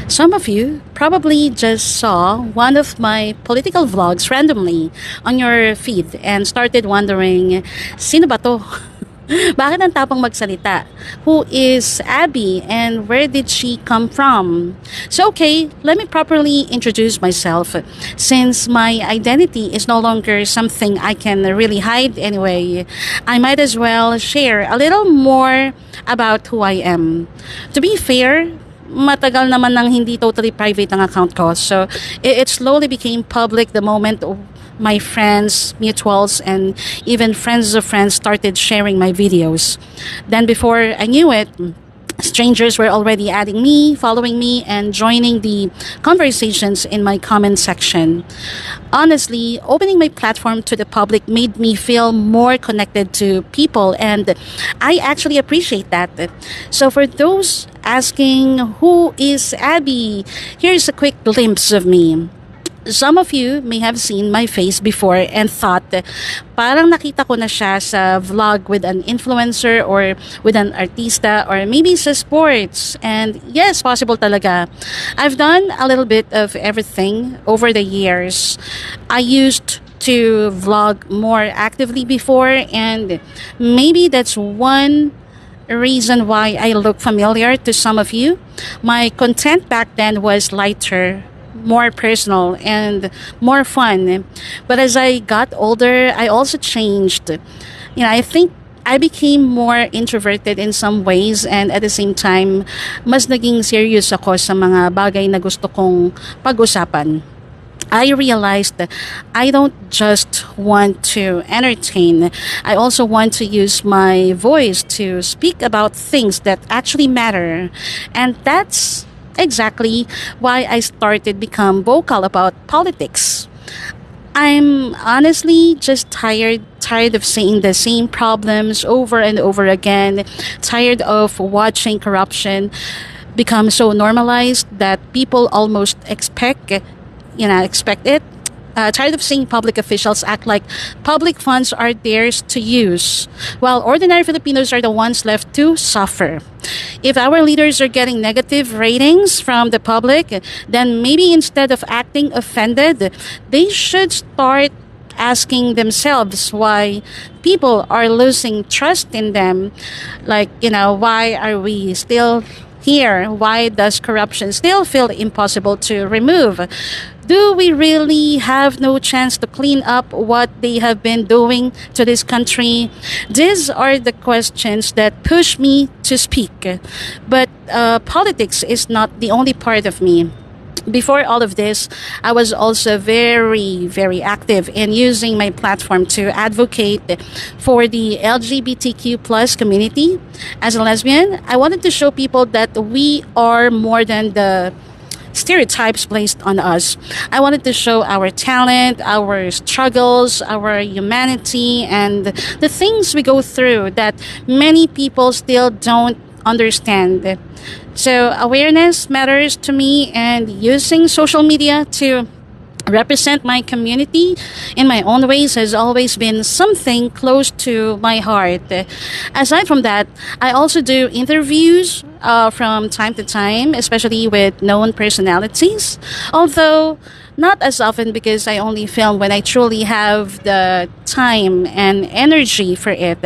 Some of you probably just saw one of my political vlogs randomly on your feed and started wondering, sino ba to? Bakit ang tapang magsalita? Who is Abby and where did she come from? So okay, let me properly introduce myself since my identity is no longer something I can really hide anyway. I might as well share a little more about who I am. To be fair, matagal naman nang hindi totally private ang account ko. So, it slowly became public the moment my friends, mutuals, and even friends of friends started sharing my videos. Then before I knew it, strangers were already adding me, following me, and joining the conversations in my comment section. Honestly, opening my platform to the public made me feel more connected to people, and I actually appreciate that. So, for those asking, who is Abby? Here's a quick glimpse of me. Some of you may have seen my face before and thought, parang nakita ko na siya sa vlog with an influencer or with an artista or maybe sa sports. And yes, possible talaga. I've done a little bit of everything over the years. I used to vlog more actively before, and maybe that's one reason why I look familiar to some of you. My content back then was lighter, more personal, and more fun. But as I got older, I also changed. I think I became more introverted in some ways, and at the same time, mas naging serious ako sa mga bagay na gusto kong pag-usapan. I realized that I don't just want to entertain. I also want to use my voice to speak about things that actually matter. And that's exactly why I started become vocal about politics. I'm honestly just tired of seeing the same problems over and over again, tired of watching corruption become so normalized that people almost expect it. Tired of seeing public officials act like public funds are theirs to use, while ordinary Filipinos are the ones left to suffer. If our leaders are getting negative ratings from the public, then maybe instead of acting offended, they should start asking themselves why people are losing trust in them. Why are we still here? Why does corruption still feel impossible to remove? Do we really have no chance to clean up what they have been doing to this country? These are the questions that push me to speak. But politics is not the only part of me. Before all of this, I was also very, very active in using my platform to advocate for the LGBTQ plus community. As a lesbian, I wanted to show people that we are more than the stereotypes placed on us. I wanted to show our talent, our struggles, our humanity, and the things we go through that many people still don't understand. So awareness matters to me, and using social media to represent my community in my own ways has always been something close to my heart. Aside from that, I also do interviews from time to time, especially with known personalities, although not as often because I only film when I truly have the time and energy for it.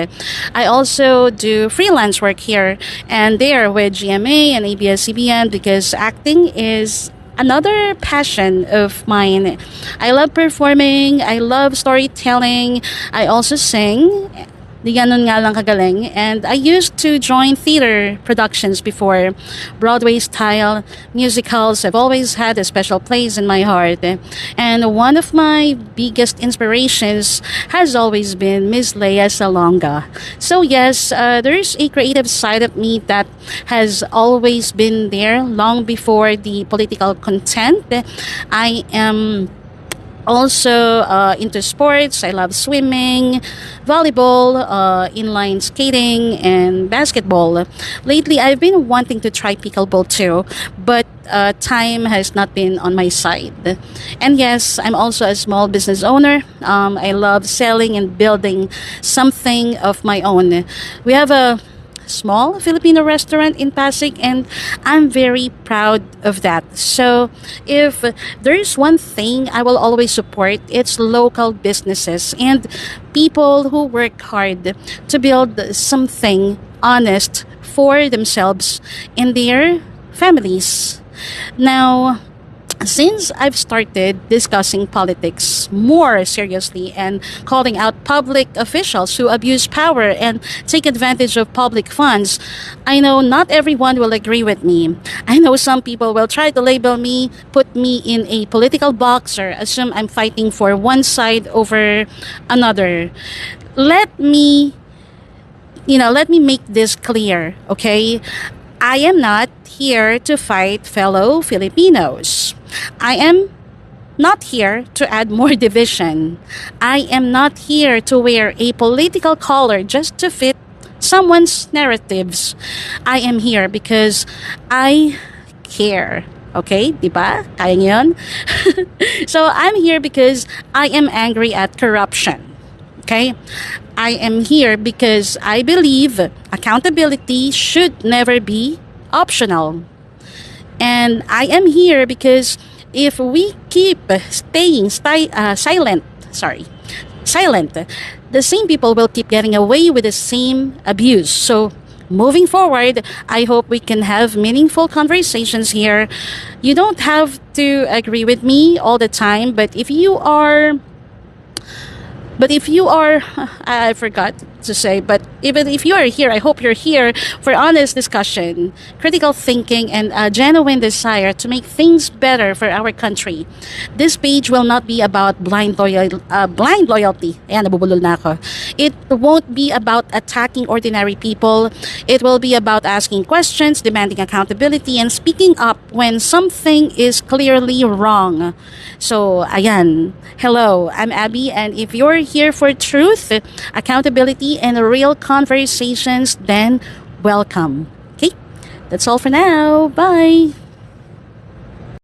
I also do freelance work here and there with GMA and ABS-CBN because acting is another passion of mine. I love performing, I love storytelling, I also sing. Di ganun nga lang kagaling. And I used to join theater productions before. Broadway style musicals have always had a special place in my heart. And one of my biggest inspirations has always been Miss Lea Salonga. So yes, there's a creative side of me that has always been there long before the political content. I am also into sports. I love swimming, volleyball, inline skating, and basketball. Lately, I've been wanting to try pickleball too, but time has not been on my side. And yes, I'm also a small business owner. I love selling and building something of my own. We have a small Filipino restaurant in Pasig, and I'm very proud of that. So, if there's one thing I will always support, it's local businesses and people who work hard to build something honest for themselves and their families. Now, since I've started discussing politics more seriously and calling out public officials who abuse power and take advantage of public funds, I know not everyone will agree with me. I know some people will try to label me, put me in a political box, or assume I'm fighting for one side over another. Let me let me make this clear, okay? I am not here to fight fellow Filipinos. I am not here to add more division. I am not here to wear a political collar just to fit someone's narratives. I am here because I care. Okay, di ba? Kaya niyo yun? So I'm here because I am angry at corruption. Okay? I am here because I believe accountability should never be optional. And I am here because if we keep silent, the same people will keep getting away with the same abuse. So, moving forward, I hope we can have meaningful conversations here. You don't have to agree with me all the time, but if you are, I forgot to say, but even if you are here, I hope you're here for honest discussion, critical thinking, and a genuine desire to make things better for our country. This page will not be about blind loyalty. Ayan, nabubulol na ako. It won't be about attacking ordinary people. It will be about asking questions, demanding accountability, and speaking up when something is clearly wrong. So, ayan. Hello, I'm Abby, and if you're here for truth, accountability, and real conversations, then welcome. Okay, that's all for now. Bye.